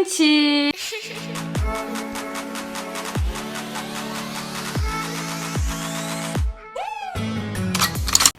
kimchi.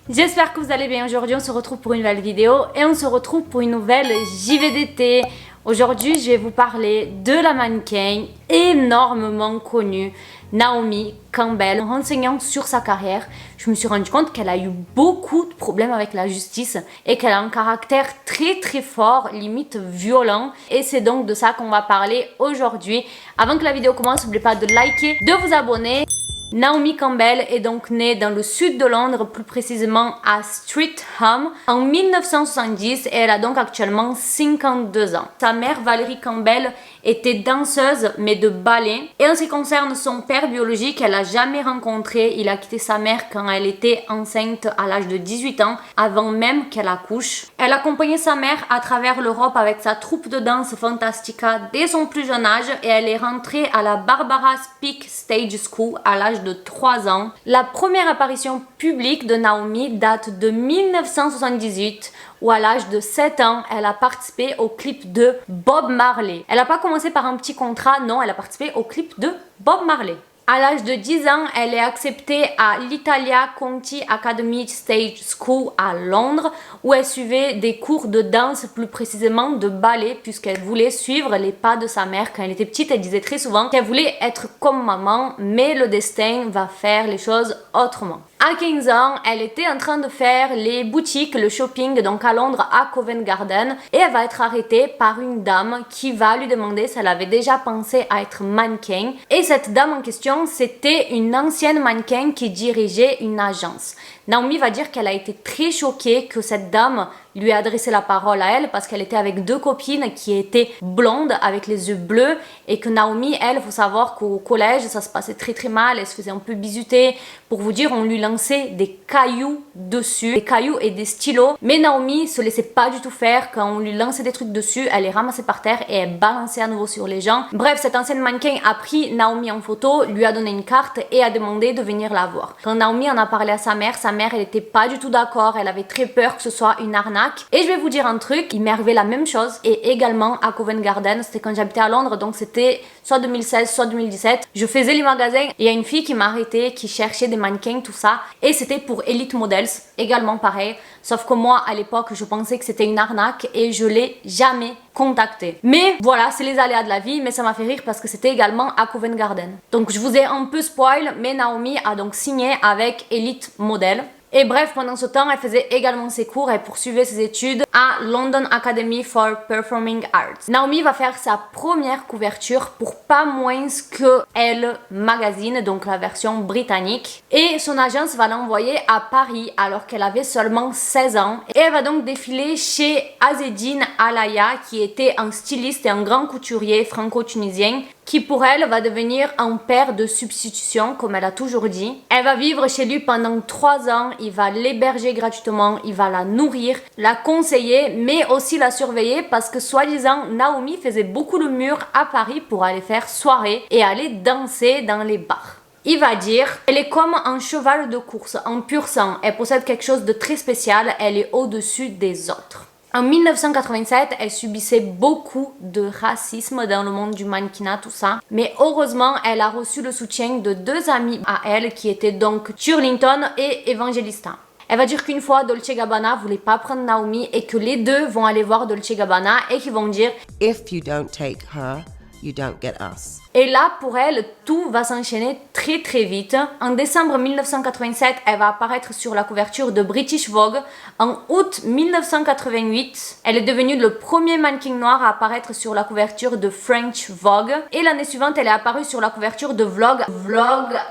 J'espère que vous allez bien. Aujourd'hui on se retrouve pour une nouvelle vidéo et on se retrouve pour une nouvelle JVDT. Aujourd'hui je vais vous parler de la mannequin énormément connue Naomi Campbell. En renseignant sur sa carrière, je me suis rendu compte qu'elle a eu beaucoup de problèmes avec la justice et qu'elle a un caractère très fort, limite violent. Et c'est donc de ça qu'on va parler aujourd'hui. Avant que la vidéo commence, n'oubliez pas de liker, de vous abonner. Naomi Campbell est donc née dans le sud de Londres, plus précisément à Streatham, en 1970 et elle a donc actuellement 52 ans. Sa mère, Valerie Campbell, était danseuse mais de ballet. Et en ce qui concerne son père biologique, elle n'a jamais rencontré. Il a quitté sa mère quand elle était enceinte à l'âge de 18 ans, avant même qu'elle accouche. Elle accompagnait sa mère à travers l'Europe avec sa troupe de danse Fantastica dès son plus jeune âge et elle est rentrée à la Barbara Speake Stage School à l'âge de 3 ans. La première apparition publique de Naomi date de 1978 où à l'âge de 7 ans, elle a participé au clip de Bob Marley. Elle n'a pas commencé par un petit contrat, non, elle a participé au clip de Bob Marley. À l'âge de 10 ans, elle est acceptée à l'Italia Conti Academy Stage School à Londres où elle suivait des cours de danse, plus précisément de ballet, puisqu'elle voulait suivre les pas de sa mère. Quand elle était petite, elle disait très souvent qu'elle voulait être comme maman, mais le destin va faire les choses autrement. À 15 ans, elle était en train de faire les boutiques, le shopping, donc à Londres, à Covent Garden, et elle va être arrêtée par une dame qui va lui demander si elle avait déjà pensé à être mannequin. Et cette dame en question, c'était une ancienne mannequin qui dirigeait une agence. Naomi va dire qu'elle a été très choquée que cette dame lui ait adressé la parole à elle parce qu'elle était avec deux copines qui étaient blondes avec les yeux bleus et que Naomi, elle, faut savoir qu'au collège, ça se passait très mal, elle se faisait un peu bisuter. Pour vous dire, on lui lançait des cailloux dessus, des cailloux et des stylos. Mais Naomi se laissait pas du tout faire. Quand on lui lançait des trucs dessus, elle les ramassait par terre et elle balançait à nouveau sur les gens. Bref, cette ancienne mannequin a pris Naomi en photo, lui a donné une carte et a demandé de venir la voir. Quand Naomi en a parlé à sa mère, elle était pas du tout d'accord, elle avait très peur que ce soit une arnaque. Et je vais vous dire un truc, il m'est arrivé la même chose et également à Covent Garden, c'était quand j'habitais à Londres, donc c'était soit 2016, soit 2017. Je faisais les magasins et il y a une fille qui m'a arrêtée, qui cherchait des mannequins, tout ça. Et c'était pour Elite Models, également pareil. Sauf que moi, à l'époque, je pensais que c'était une arnaque et je l'ai jamais contactée. Mais voilà, c'est les aléas de la vie, mais ça m'a fait rire parce que c'était également à Covent Garden. Donc je vous ai un peu spoil, mais Naomi a donc signé avec Elite Model. Et bref, pendant ce temps, elle faisait également ses cours, elle poursuivait ses études à London Academy for Performing Arts. Naomi va faire sa première couverture pour pas moins que Elle Magazine, donc la version britannique. Et son agence va l'envoyer à Paris alors qu'elle avait seulement 16 ans. Et elle va donc défiler chez Azzedine Alaïa, qui était un styliste et un grand couturier franco-tunisien, qui pour elle va devenir un père de substitution, comme elle a toujours dit. Elle va vivre chez lui pendant 3 ans, il va l'héberger gratuitement, il va la nourrir, la conseiller, mais aussi la surveiller parce que soi-disant, Naomi faisait beaucoup le mur à Paris pour aller faire soirée et aller danser dans les bars. Il va dire, elle est comme un cheval de course, en pur sang, elle possède quelque chose de très spécial, elle est au-dessus des autres. En 1987, elle subissait beaucoup de racisme dans le monde du mannequinat, tout ça. Mais heureusement, elle a reçu le soutien de 2 amis à elle, qui étaient donc Turlington et Evangelista. Elle va dire qu'une fois, Dolce & Gabbana voulait pas prendre Naomi et que les deux vont aller voir Dolce & Gabbana et qu'ils vont dire « If you don't take her, you don't get us ». Et là, pour elle, tout va s'enchaîner très vite. En décembre 1987, elle va apparaître sur la couverture de British Vogue. En août 1988, elle est devenue le premier mannequin noir à apparaître sur la couverture de French Vogue. Et l'année suivante, elle est apparue sur la couverture de Vogue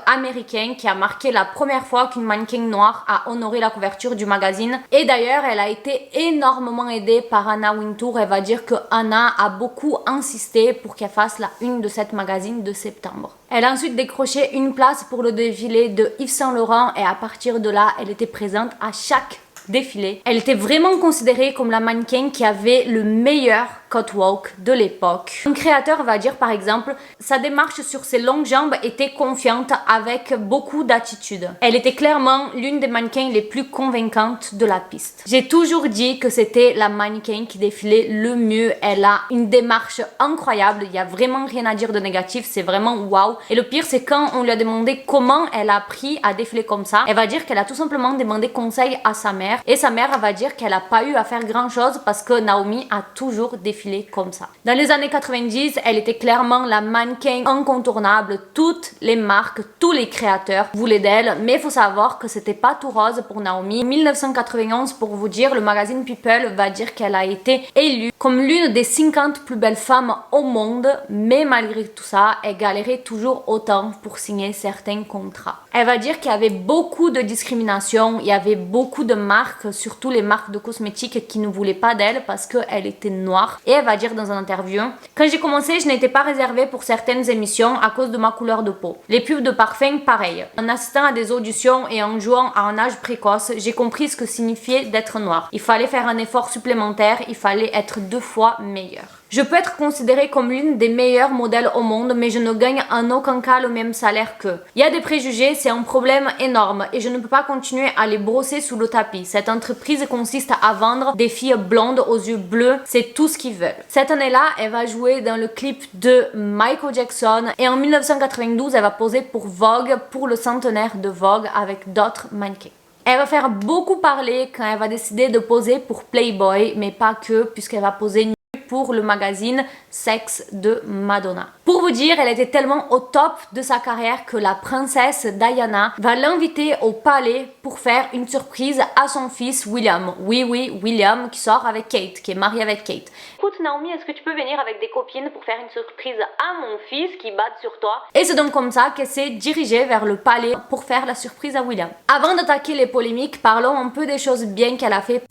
américain, qui a marqué la première fois qu'une mannequin noire a honoré la couverture du magazine. Et d'ailleurs, elle a été énormément aidée par Anna Wintour. Elle va dire que Anna a beaucoup insisté pour qu'elle fasse la une de cette magazine de septembre. Elle a ensuite décroché une place pour le défilé de Yves Saint Laurent et à partir de là, elle était présente à chaque défilé. Elle était vraiment considérée comme la mannequin qui avait le meilleur catwalk de l'époque. Un créateur va dire par exemple, sa démarche sur ses longues jambes était confiante avec beaucoup d'attitude. Elle était clairement l'une des mannequins les plus convaincantes de la piste. J'ai toujours dit que c'était la mannequin qui défilait le mieux. Elle a une démarche incroyable, il n'y a vraiment rien à dire de négatif, c'est vraiment waouh. Et le pire c'est quand on lui a demandé comment elle a appris à défiler comme ça, elle va dire qu'elle a tout simplement demandé conseil à sa mère et sa mère elle va dire qu'elle n'a pas eu à faire grand chose parce que Naomi a toujours défilé comme ça. Dans les années 90, elle était clairement la mannequin incontournable. Toutes les marques, tous les créateurs voulaient d'elle, mais il faut savoir que c'était pas tout rose pour Naomi. En 1991, pour vous dire, le magazine People va dire qu'elle a été élue comme l'une des 50 plus belles femmes au monde, mais malgré tout ça, elle galérait toujours autant pour signer certains contrats. Elle va dire qu'il y avait beaucoup de discrimination, il y avait beaucoup de marques, surtout les marques de cosmétiques qui ne voulaient pas d'elle parce qu'elle était noire. Et elle va dire dans un interview, quand j'ai commencé, je n'étais pas réservée pour certaines émissions à cause de ma couleur de peau. Les pubs de parfum, pareil. En assistant à des auditions et en jouant à un âge précoce, j'ai compris ce que signifiait d'être noire. Il fallait faire un effort supplémentaire, il fallait être 2 fois meilleur. Je peux être considérée comme l'une des meilleures modèles au monde, mais je ne gagne en aucun cas le même salaire qu'eux. Il y a des préjugés, c'est un problème énorme et je ne peux pas continuer à les brosser sous le tapis. Cette entreprise consiste à vendre des filles blondes aux yeux bleus, c'est tout ce qu'ils veulent. Cette année-là, elle va jouer dans le clip de Michael Jackson et en 1992, elle va poser pour Vogue, pour le centenaire de Vogue avec d'autres mannequins. Elle va faire beaucoup parler quand elle va décider de poser pour Playboy, mais pas que, puisqu'elle va poser pour le magazine Sex de Madonna. Pour vous dire, elle était tellement au top de sa carrière que la princesse Diana va l'inviter au palais pour faire une surprise à son fils William. Oui, William qui sort avec Kate, qui est marié avec Kate. Écoute Naomi, est-ce que tu peux venir avec des copines pour faire une surprise à mon fils qui bat sur toi? Et c'est donc comme ça qu'elle s'est dirigée vers le palais pour faire la surprise à William. Avant d'attaquer les polémiques, parlons un peu des choses bien qu'elle a fait.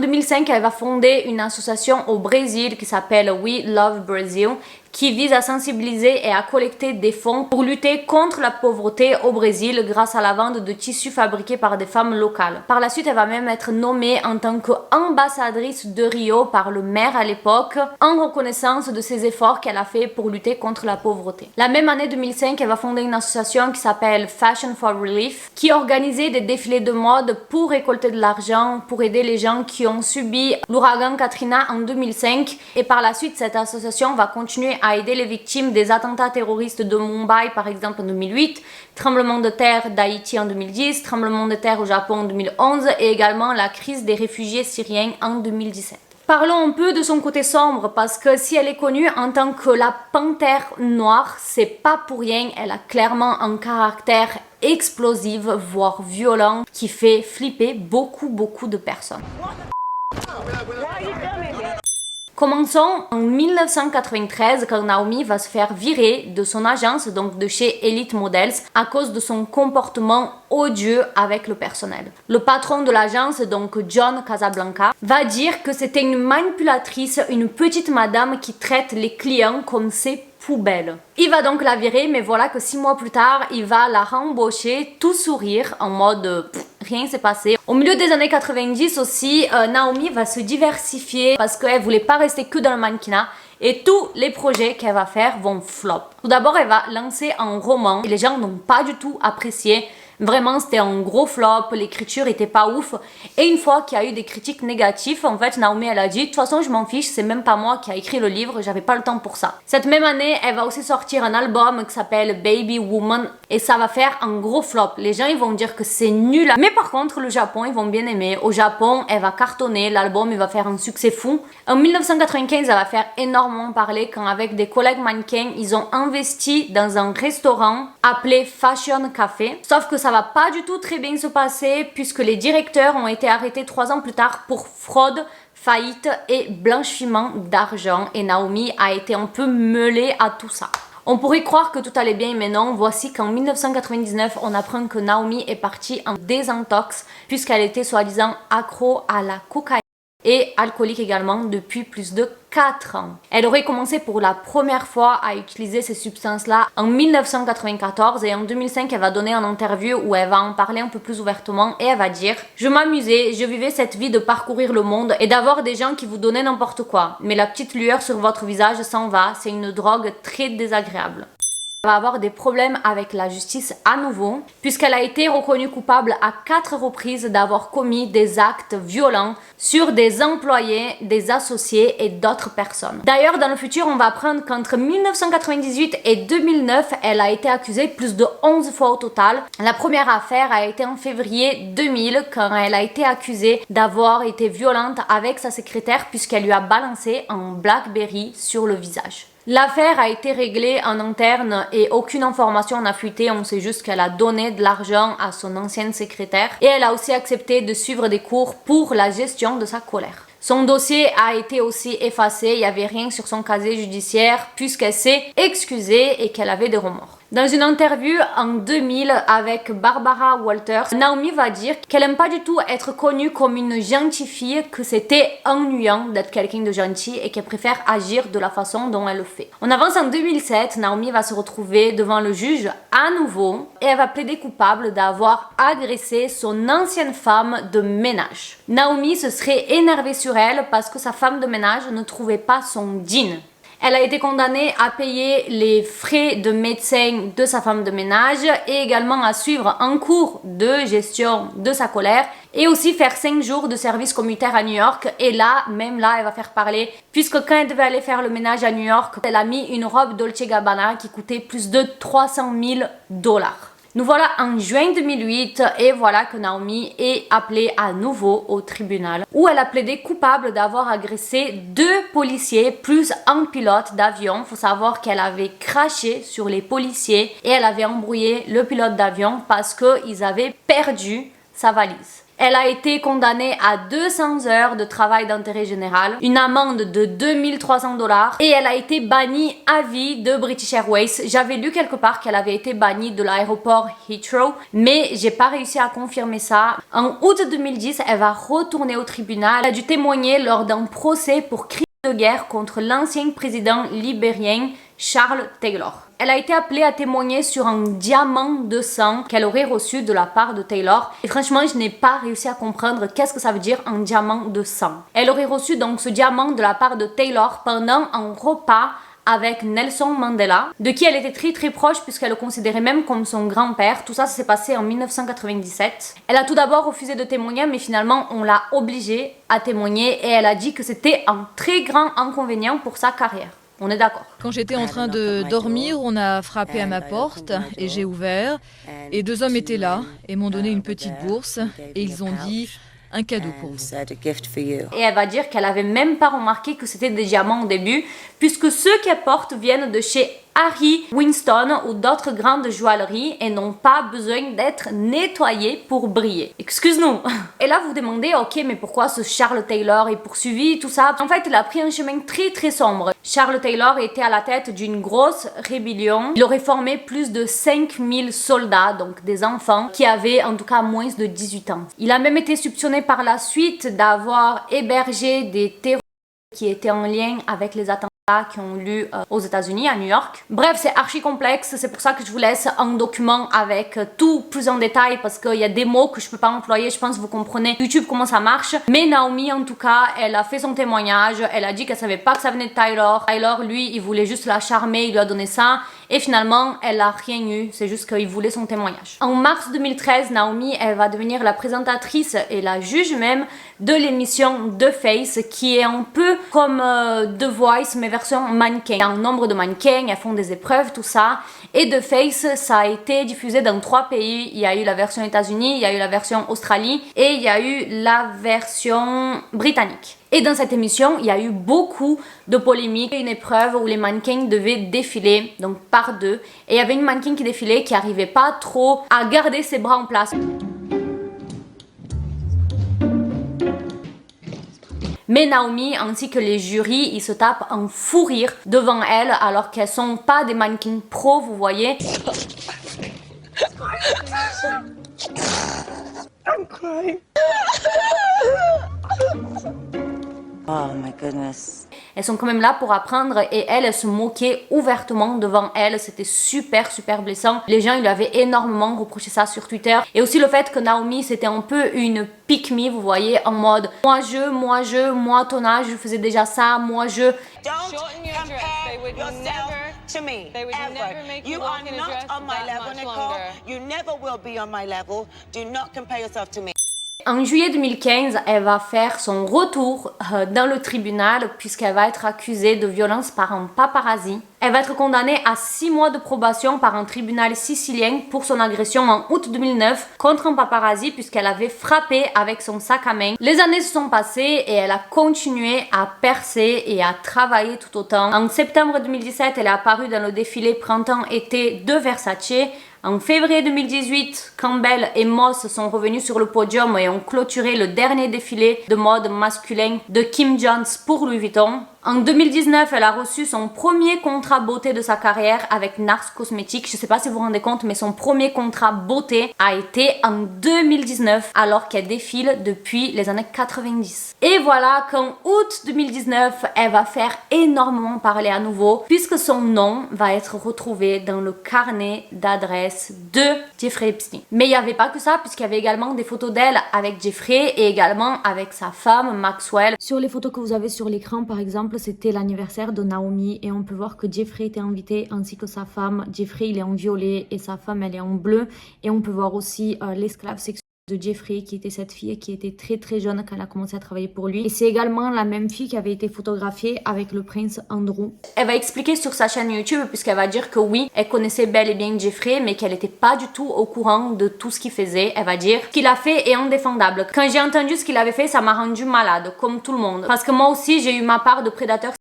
En 2005, elle va fonder une association au Brésil qui s'appelle We Love Brazil, qui vise à sensibiliser et à collecter des fonds pour lutter contre la pauvreté au Brésil grâce à la vente de tissus fabriqués par des femmes locales. Par la suite, elle va même être nommée en tant qu'ambassadrice de Rio par le maire à l'époque, en reconnaissance de ses efforts qu'elle a fait pour lutter contre la pauvreté. La même année 2005, elle va fonder une association qui s'appelle Fashion for Relief, qui organisait des défilés de mode pour récolter de l'argent, pour aider les gens qui ont subi l'ouragan Katrina en 2005. Et par la suite, cette association va continuer à aider les victimes des attentats terroristes de Mumbai par exemple en 2008, tremblement de terre d'Haïti en 2010, tremblement de terre au Japon en 2011 et également la crise des réfugiés syriens en 2017. Parlons un peu de son côté sombre parce que si elle est connue en tant que la panthère noire, c'est pas pour rien, elle a clairement un caractère explosif, voire violent, qui fait flipper beaucoup de personnes. Commençons en 1993 quand Naomi va se faire virer de son agence, donc de chez Elite Models, à cause de son comportement odieux avec le personnel. Le patron de l'agence, donc John Casablanca, va dire que c'était une manipulatrice, une petite madame qui traite les clients comme ses poubelles. Il va donc la virer, mais voilà que 6 mois plus tard, il va la rembaucher, tout sourire, en mode rien s'est passé. Au milieu des années 90 aussi, Naomi va se diversifier parce qu'elle voulait pas rester que dans le mannequinat. Et tous les projets qu'elle va faire vont flop. Tout d'abord, elle va lancer un roman et les gens n'ont pas du tout apprécié. Vraiment, c'était un gros flop, l'écriture était pas ouf. Et une fois qu'il y a eu des critiques négatives, en fait, Naomi, elle a dit, de toute façon, je m'en fiche, c'est même pas moi qui a écrit le livre, j'avais pas le temps pour ça. Cette même année, elle va aussi sortir un album qui s'appelle Baby Woman et ça va faire un gros flop. Les gens, ils vont dire que c'est nul. Mais par contre, le Japon, ils vont bien aimer. Au Japon, elle va cartonner, l'album, il va faire un succès fou. En 1995, elle va faire énormément parler quand avec des collègues mannequins, ils ont investi dans un restaurant appelé Fashion Café. Sauf que ça va pas du tout très bien se passer puisque les directeurs ont été arrêtés 3 ans plus tard pour fraude, faillite et blanchiment d'argent et Naomi a été un peu mêlée à tout ça. On pourrait croire que tout allait bien mais non, voici qu'en 1999 on apprend que Naomi est partie en désintox puisqu'elle était soi-disant accro à la cocaïne et alcoolique également depuis plus de 4 ans. Elle aurait commencé pour la première fois à utiliser ces substances-là en 1994 et en 2005, elle va donner une interview où elle va en parler un peu plus ouvertement et elle va dire « Je m'amusais, je vivais cette vie de parcourir le monde et d'avoir des gens qui vous donnaient n'importe quoi. Mais la petite lueur sur votre visage s'en va, c'est une drogue très désagréable. » Elle va avoir des problèmes avec la justice à nouveau, puisqu'elle a été reconnue coupable à 4 reprises d'avoir commis des actes violents sur des employés, des associés et d'autres personnes. D'ailleurs, dans le futur, on va apprendre qu'entre 1998 et 2009, elle a été accusée plus de 11 fois au total. La première affaire a été en février 2000, quand elle a été accusée d'avoir été violente avec sa secrétaire, puisqu'elle lui a balancé un Blackberry sur le visage. L'affaire a été réglée en interne et aucune information n'a fuité, on sait juste qu'elle a donné de l'argent à son ancienne secrétaire et elle a aussi accepté de suivre des cours pour la gestion de sa colère. Son dossier a été aussi effacé, il n'y avait rien sur son casier judiciaire puisqu'elle s'est excusée et qu'elle avait des remords. Dans une interview en 2000 avec Barbara Walters, Naomi va dire qu'elle n'aime pas du tout être connue comme une gentille fille, que c'était ennuyant d'être quelqu'un de gentil et qu'elle préfère agir de la façon dont elle le fait. On avance en 2007, Naomi va se retrouver devant le juge à nouveau et elle va plaider coupable d'avoir agressé son ancienne femme de ménage. Naomi se serait énervée sur elle parce que sa femme de ménage ne trouvait pas son jean. Elle a été condamnée à payer les frais de médecin de sa femme de ménage et également à suivre un cours de gestion de sa colère et aussi faire 5 jours de service communautaire à New York. Et là, même là, elle va faire parler puisque quand elle devait aller faire le ménage à New York, elle a mis une robe Dolce & Gabbana qui coûtait plus de 300 000 $. Nous voilà en juin 2008 et voilà que Naomi est appelée à nouveau au tribunal où elle a plaidé coupable d'avoir agressé 2 policiers plus un pilote d'avion. Faut savoir qu'elle avait craché sur les policiers et elle avait embrouillé le pilote d'avion parce qu'ils avaient perdu sa valise. Elle a été condamnée à 200 heures de travail d'intérêt général, une amende de 2300 $ et elle a été bannie à vie de British Airways. J'avais lu quelque part qu'elle avait été bannie de l'aéroport Heathrow, mais j'ai pas réussi à confirmer ça. En août 2010, elle va retourner au tribunal. Elle a dû témoigner lors d'un procès pour crime de guerre contre l'ancien président libérien Charles Taylor. Elle a été appelée à témoigner sur un diamant de sang qu'elle aurait reçu de la part de Taylor. Et franchement, je n'ai pas réussi à comprendre qu'est-ce que ça veut dire un diamant de sang. Elle aurait reçu donc ce diamant de la part de Taylor pendant un repas avec Nelson Mandela, de qui elle était très proche puisqu'elle le considérait même comme son grand-père. Tout ça, ça s'est passé en 1997. Elle a tout d'abord refusé de témoigner, mais finalement, on l'a obligée à témoigner et elle a dit que c'était un très grand inconvénient pour sa carrière. On est d'accord. Quand j'étais en train de dormir, on a frappé à ma porte et j'ai ouvert. Et 2 hommes étaient là et m'ont donné une petite bourse et ils ont dit un cadeau pour vous. Et elle va dire qu'elle avait même pas remarqué que c'était des diamants au début, puisque ceux qu'elle porte viennent de chez Harry Winston ou d'autres grandes joailleries et n'ont pas besoin d'être nettoyés pour briller. Excuse-nous. Et là vous vous demandez, ok, mais pourquoi ce Charles Taylor est poursuivi, tout ça? En fait, il a pris un chemin très sombre. Charles Taylor était à la tête d'une grosse rébellion. Il aurait formé plus de 5000 soldats, donc des enfants, qui avaient en tout cas moins de 18 ans. Il a même été soupçonné par la suite d'avoir hébergé des terroristes qui étaient en lien avec les attentats qui ont eu lieu aux États-Unis, à New York. Bref, c'est archi complexe, c'est pour ça que je vous laisse un document avec tout plus en détail parce qu'il y a des mots que je peux pas employer, je pense que vous comprenez YouTube comment ça marche. Mais Naomi, en tout cas, elle a fait son témoignage, elle a dit qu'elle savait pas que ça venait de Taylor. Taylor, lui, il voulait juste la charmer, il lui a donné ça. Et finalement, elle a rien eu, c'est juste qu'il voulait son témoignage. En mars 2013, Naomi, elle va devenir la présentatrice et la juge même de l'émission The Face, qui est un peu comme The Voice, mais version mannequin. Il y a un nombre de mannequins, elles font des épreuves, tout ça. Et The Face, ça a été diffusé dans 3 pays. Il y a eu la version États-Unis, il y a eu la version Australie et il y a eu la version britannique. Et dans cette émission, il y a eu beaucoup de polémiques. Une épreuve où les mannequins devaient défiler, donc par 2. Et il y avait une mannequin qui défilait qui n'arrivait pas trop à garder ses bras en place. Mais Naomi ainsi que les jurys, ils se tapent un fou rire devant elle alors qu'elles sont pas des mannequins pro, vous voyez. I'm crying. Oh my goodness. elles sont quand même là pour apprendre et elle se moquait ouvertement devant elle. C'était super blessant. Les gens, ils lui avaient énormément reproché ça sur Twitter. Et aussi le fait que Naomi, c'était un peu une pick me, vous voyez, en mode moi ton âge, je faisais déjà ça, moi je... Don't compare yourself to me, ever. You are not on my level, Nicole. You never will be on my level. Do not compare yourself to me. En juillet 2015, elle va faire son retour dans le tribunal puisqu'elle va être accusée de violence par un paparazzi. Elle va être condamnée à 6 mois de probation par un tribunal sicilien pour son agression en août 2009 contre un paparazzi puisqu'elle avait frappé avec son sac à main. Les années se sont passées et elle a continué à percer et à travailler tout autant. En septembre 2017, elle est apparue dans le défilé printemps-été de Versace. En février 2018, Campbell et Moss sont revenus sur le podium et ont clôturé le dernier défilé de mode masculin de Kim Jones pour Louis Vuitton. En 2019, elle a reçu son premier contrat beauté de sa carrière avec Nars Cosmetics. Je ne sais pas si vous vous rendez compte, mais son premier contrat beauté a été en 2019, alors qu'elle défile depuis les années 90. Et voilà qu'en août 2019, elle va faire énormément parler à nouveau, puisque son nom va être retrouvé dans le carnet d'adresse de Jeffrey Epstein. Mais il n'y avait pas que ça, puisqu'il y avait également des photos d'elle avec Jeffrey et également avec sa femme Maxwell. Sur les photos que vous avez sur l'écran, par exemple, c'était l'anniversaire de Naomi et on peut voir que Jeffrey était invité ainsi que sa femme. Jeffrey, il est en violet et sa femme, elle est en bleu. Et on peut voir aussi l'esclave sexuel de Jeffrey, qui était cette fille qui était très jeune quand elle a commencé à travailler pour lui. Et c'est également la même fille qui avait été photographiée avec le prince Andrew. Elle va expliquer sur sa chaîne YouTube, puisqu'elle va dire que oui, elle connaissait bel et bien Jeffrey, mais qu'elle n'était pas du tout au courant de tout ce qu'il faisait. Elle va dire qu'il a fait est indéfendable. Quand j'ai entendu ce qu'il avait fait, ça m'a rendu malade, comme tout le monde. Parce que moi aussi, j'ai eu ma part de prédateurs.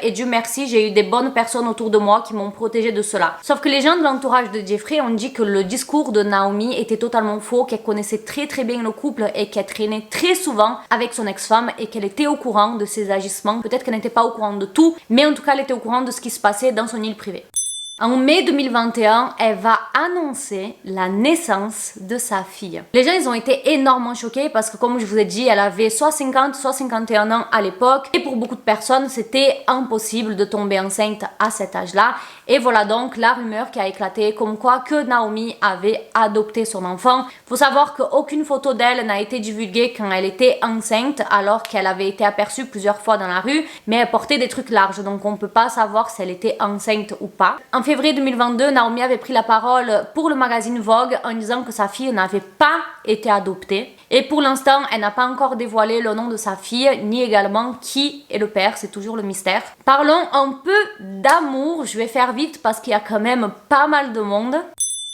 Et Dieu merci, j'ai eu des bonnes personnes autour de moi qui m'ont protégée de cela. Sauf que les gens de l'entourage de Jeffrey ont dit que le discours de Naomi était totalement faux, qu'elle connaissait très bien le couple et qu'elle traînait très souvent avec son ex-femme et qu'elle était au courant de ses agissements. Peut-être qu'elle n'était pas au courant de tout, mais en tout cas elle était au courant de ce qui se passait dans son île privée. En mai 2021, elle va annoncer la naissance de sa fille. Les gens, ils ont été énormément choqués parce que, comme je vous ai dit, elle avait soit 50, soit 51 ans à l'époque. Et pour beaucoup de personnes, c'était impossible de tomber enceinte à cet âge-là. Et voilà donc la rumeur qui a éclaté comme quoi que Naomi avait adopté son enfant. Faut savoir qu'aucune photo d'elle n'a été divulguée quand elle était enceinte, alors qu'elle avait été aperçue plusieurs fois dans la rue, mais elle portait des trucs larges, donc on peut pas savoir si elle était enceinte ou pas. En février 2022, Naomi avait pris la parole pour le magazine Vogue en disant que sa fille n'avait pas été adoptée. Et pour l'instant, elle n'a pas encore dévoilé le nom de sa fille, ni également qui est le père, c'est toujours le mystère. Parlons un peu d'amour, je vais faire vite parce qu'il y a quand même pas mal de monde.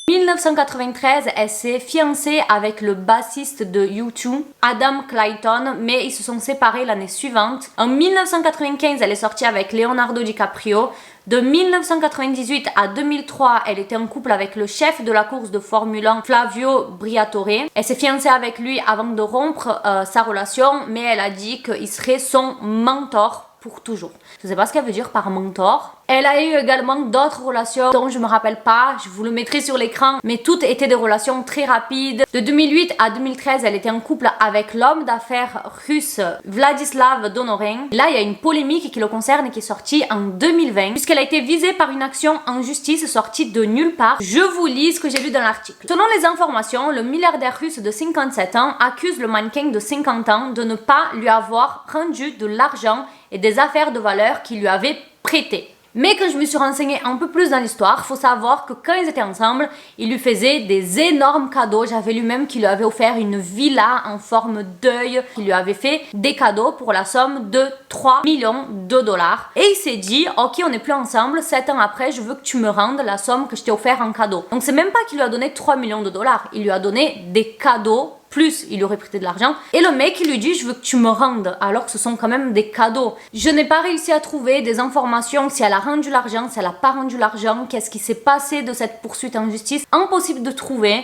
En 1993, elle s'est fiancée avec le bassiste de U2, Adam Clayton, mais ils se sont séparés l'année suivante. En 1995, elle est sortie avec Leonardo DiCaprio. De 1998 à 2003, elle était en couple avec le chef de la course de Formule 1, Flavio Briatore. Elle s'est fiancée avec lui avant de rompre sa relation, mais elle a dit qu'il serait son mentor pour toujours. Je ne sais pas ce qu'elle veut dire par mentor. Elle a eu également d'autres relations dont je me rappelle pas, je vous le mettrai sur l'écran, mais toutes étaient des relations très rapides. De 2008 à 2013, elle était en couple avec l'homme d'affaires russe Vladislav Donorin. Là, il y a une polémique qui le concerne et qui est sortie en 2020, puisqu'elle a été visée par une action en justice sortie de nulle part. Je vous lis ce que j'ai lu dans l'article. Selon les informations, le milliardaire russe de 57 ans accuse le mannequin de 50 ans de ne pas lui avoir rendu de l'argent et des affaires de valeur qu'il lui avait prêtées. Mais quand je me suis renseignée un peu plus dans l'histoire, faut savoir que quand ils étaient ensemble, il lui faisait des énormes cadeaux. J'avais lu même qu'il lui avait offert une villa en forme d'œil. Il lui avait fait des cadeaux pour la somme de 3 millions de dollars. Et il s'est dit, ok, on n'est plus ensemble, 7 ans après, je veux que tu me rendes la somme que je t'ai offert en cadeau. Donc c'est même pas qu'il lui a donné 3 millions de dollars, il lui a donné des cadeaux. Plus, il lui aurait prêté de l'argent. Et le mec, il lui dit, je veux que tu me rendes, alors que ce sont quand même des cadeaux. Je n'ai pas réussi à trouver des informations si elle a rendu l'argent, si elle n'a pas rendu l'argent, qu'est-ce qui s'est passé de cette poursuite en justice. Impossible de trouver.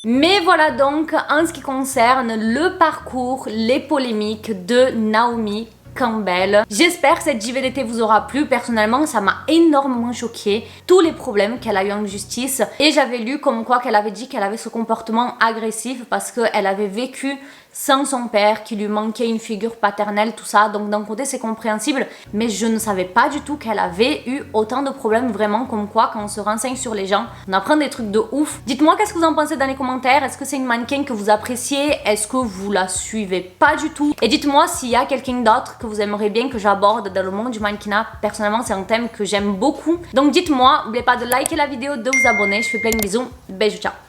Mais voilà donc, en ce qui concerne le parcours, les polémiques de Naomi Campbell. J'espère que cette JVDT vous aura plu. Personnellement, ça m'a énormément choqué. Tous les problèmes qu'elle a eu en justice. Et j'avais lu comme quoi qu'elle avait dit qu'elle avait ce comportement agressif parce qu'elle avait vécu sans son père, qu'il lui manquait une figure paternelle, tout ça. Donc d'un côté c'est compréhensible, mais je ne savais pas du tout qu'elle avait eu autant de problèmes, vraiment, comme quoi quand on se renseigne sur les gens, on apprend des trucs de ouf. Dites-moi qu'est-ce que vous en pensez dans les commentaires. Est-ce que c'est une mannequin que vous appréciez? Est-ce que vous la suivez pas du tout? Et dites-moi s'il y a quelqu'un d'autre que vous aimeriez bien que j'aborde dans le monde du mannequinat. Personnellement c'est un thème que j'aime beaucoup. Donc dites-moi, n'oubliez pas de liker la vidéo, de vous abonner. Je fais plein de bisous. Bisous, ciao.